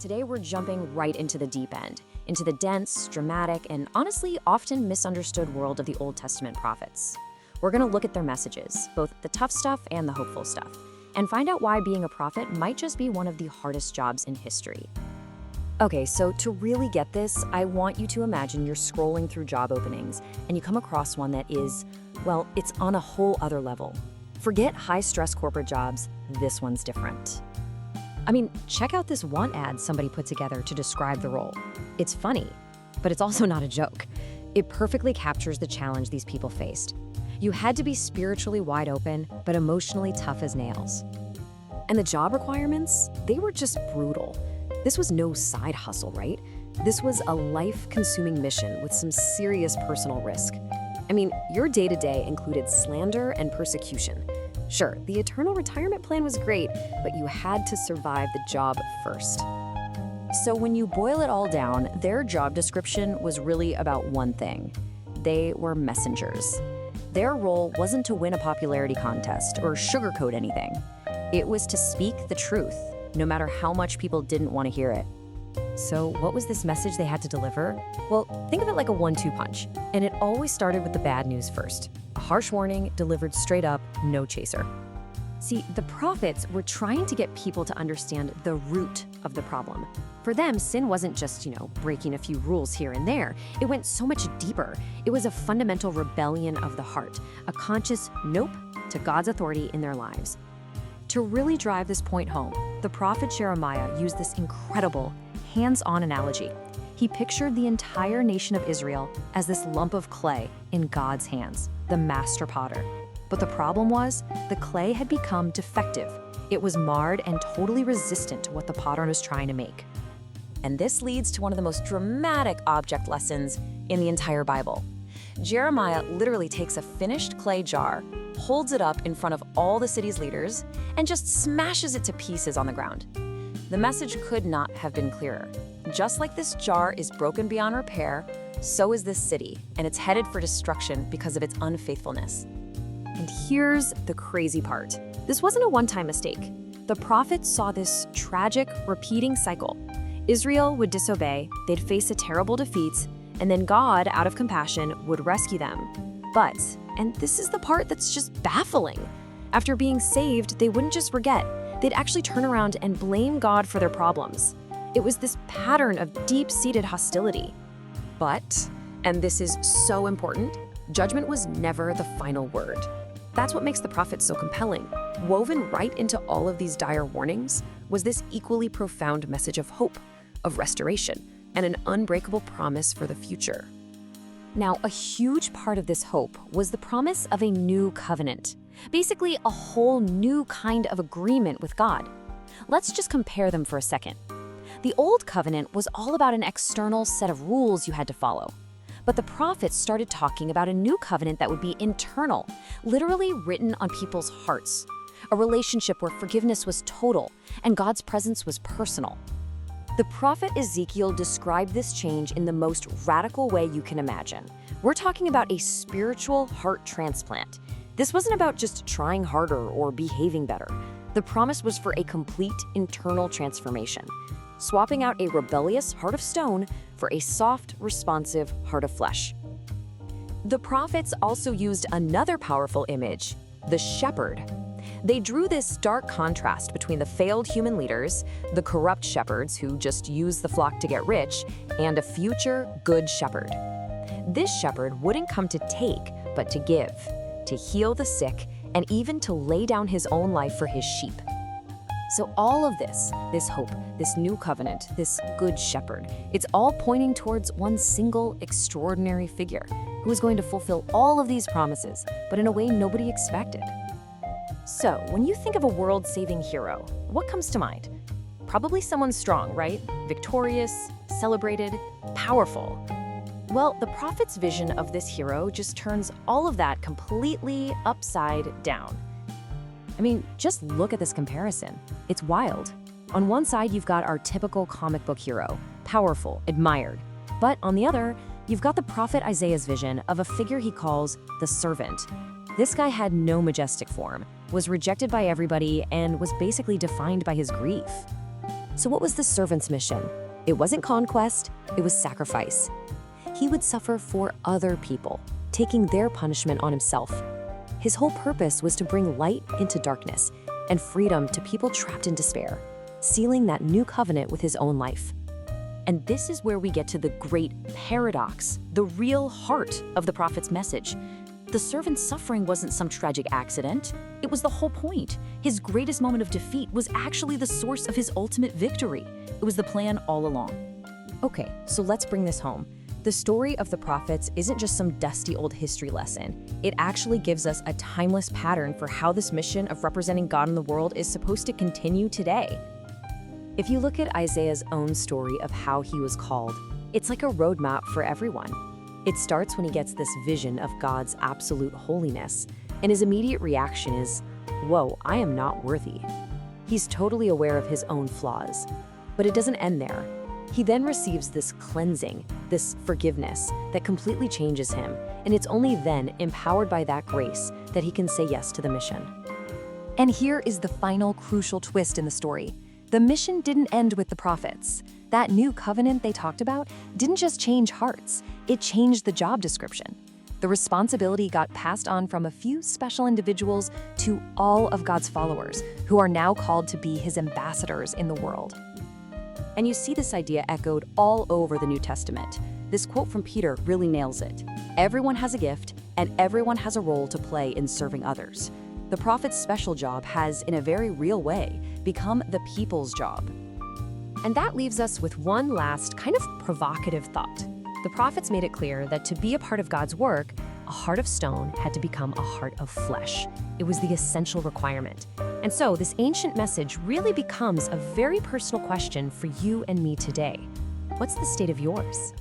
Today we're jumping right into the deep end, into the dense, dramatic, and honestly often misunderstood world of the Old Testament prophets. We're going to look at their messages, both the tough stuff and the hopeful stuff, and find out why being a prophet might just be one of the hardest jobs in history. Okay, so to really get this, I want you to imagine you're scrolling through job openings and you come across one that is, well, it's on a whole other level. Forget high-stress corporate jobs, this one's different. I mean, check out this one ad somebody put together to describe the role. It's funny, but it's also not a joke. It perfectly captures the challenge these people faced. You had to be spiritually wide open, but emotionally tough as nails. And the job requirements, they were just brutal. This was no side hustle, right? This was a life-consuming mission with some serious personal risk. I mean, your day-to-day included slander and persecution. Sure, the eternal retirement plan was great, but you had to survive the job first. So when you boil it all down, their job description was really about one thing. They were messengers. Their role wasn't to win a popularity contest or sugarcoat anything. It was to speak the truth, no matter how much people didn't want to hear it. So what was this message they had to deliver? Well, think of it like a 1-2 punch, and it always started with the bad news first. A harsh warning delivered straight up, no chaser. See, the prophets were trying to get people to understand the root of the problem. For them, sin wasn't just, breaking a few rules here and there. It went so much deeper. It was a fundamental rebellion of the heart, a conscious nope to God's authority in their lives. To really drive this point home, the prophet Jeremiah used this incredible, hands-on analogy. He pictured the entire nation of Israel as this lump of clay in God's hands, the master potter. But the problem was, the clay had become defective. It was marred and totally resistant to what the potter was trying to make. And this leads to one of the most dramatic object lessons in the entire Bible. Jeremiah literally takes a finished clay jar, holds it up in front of all the city's leaders, and just smashes it to pieces on the ground. The message could not have been clearer. Just like this jar is broken beyond repair, so is this city, and it's headed for destruction because of its unfaithfulness. And here's the crazy part. This wasn't a one-time mistake. The prophets saw this tragic, repeating cycle. Israel would disobey, they'd face a terrible defeat, and then God, out of compassion, would rescue them. But, and this is the part that's just baffling, after being saved, they wouldn't just forget. They'd actually turn around and blame God for their problems. It was this pattern of deep-seated hostility. But, and this is so important, judgment was never the final word. That's what makes the prophets so compelling. Woven right into all of these dire warnings was this equally profound message of hope, of restoration, and an unbreakable promise for the future. Now, a huge part of this hope was the promise of a new covenant. Basically, a whole new kind of agreement with God. Let's just compare them for a second. The Old Covenant was all about an external set of rules you had to follow. But the prophets started talking about a new covenant that would be internal, literally written on people's hearts. A relationship where forgiveness was total and God's presence was personal. The prophet Ezekiel described this change in the most radical way you can imagine. We're talking about a spiritual heart transplant. This wasn't about just trying harder or behaving better. The promise was for a complete internal transformation, swapping out a rebellious heart of stone for a soft, responsive heart of flesh. The prophets also used another powerful image, the shepherd. They drew this stark contrast between the failed human leaders, the corrupt shepherds who just use the flock to get rich, and a future good shepherd. This shepherd wouldn't come to take, but to give, to heal the sick, and even to lay down his own life for his sheep. So all of this hope, this new covenant, this good shepherd, it's all pointing towards one single extraordinary figure who is going to fulfill all of these promises, but in a way nobody expected. So when you think of a world-saving hero, what comes to mind? Probably someone strong, right? Victorious, celebrated, powerful. Well, the prophet's vision of this hero just turns all of that completely upside down. I mean, just look at this comparison. It's wild. On one side, you've got our typical comic book hero, powerful, admired. But on the other, you've got the prophet Isaiah's vision of a figure he calls the servant. This guy had no majestic form, was rejected by everybody, and was basically defined by his grief. So what was the servant's mission? It wasn't conquest, it was sacrifice. He would suffer for other people, taking their punishment on himself. His whole purpose was to bring light into darkness and freedom to people trapped in despair, sealing that new covenant with his own life. And this is where we get to the great paradox, the real heart of the prophet's message. The servant's suffering wasn't some tragic accident. It was the whole point. His greatest moment of defeat was actually the source of his ultimate victory. It was the plan all along. Okay, so let's bring this home. The story of the prophets isn't just some dusty old history lesson. It actually gives us a timeless pattern for how this mission of representing God in the world is supposed to continue today. If you look at Isaiah's own story of how he was called, it's like a roadmap for everyone. It starts when he gets this vision of God's absolute holiness, and his immediate reaction is, "Whoa, I am not worthy." He's totally aware of his own flaws. But it doesn't end there. He then receives this cleansing, this forgiveness that completely changes him, and it's only then, empowered by that grace, that he can say yes to the mission. And here is the final crucial twist in the story. The mission didn't end with the prophets. That new covenant they talked about didn't just change hearts, it changed the job description. The responsibility got passed on from a few special individuals to all of God's followers, who are now called to be his ambassadors in the world. And you see this idea echoed all over the New Testament. This quote from Peter really nails it. Everyone has a gift, and everyone has a role to play in serving others. The prophet's special job has, in a very real way, become the people's job. And that leaves us with one last kind of provocative thought. The prophets made it clear that to be a part of God's work, a heart of stone had to become a heart of flesh. It was the essential requirement. And so this ancient message really becomes a very personal question for you and me today. What's the state of yours?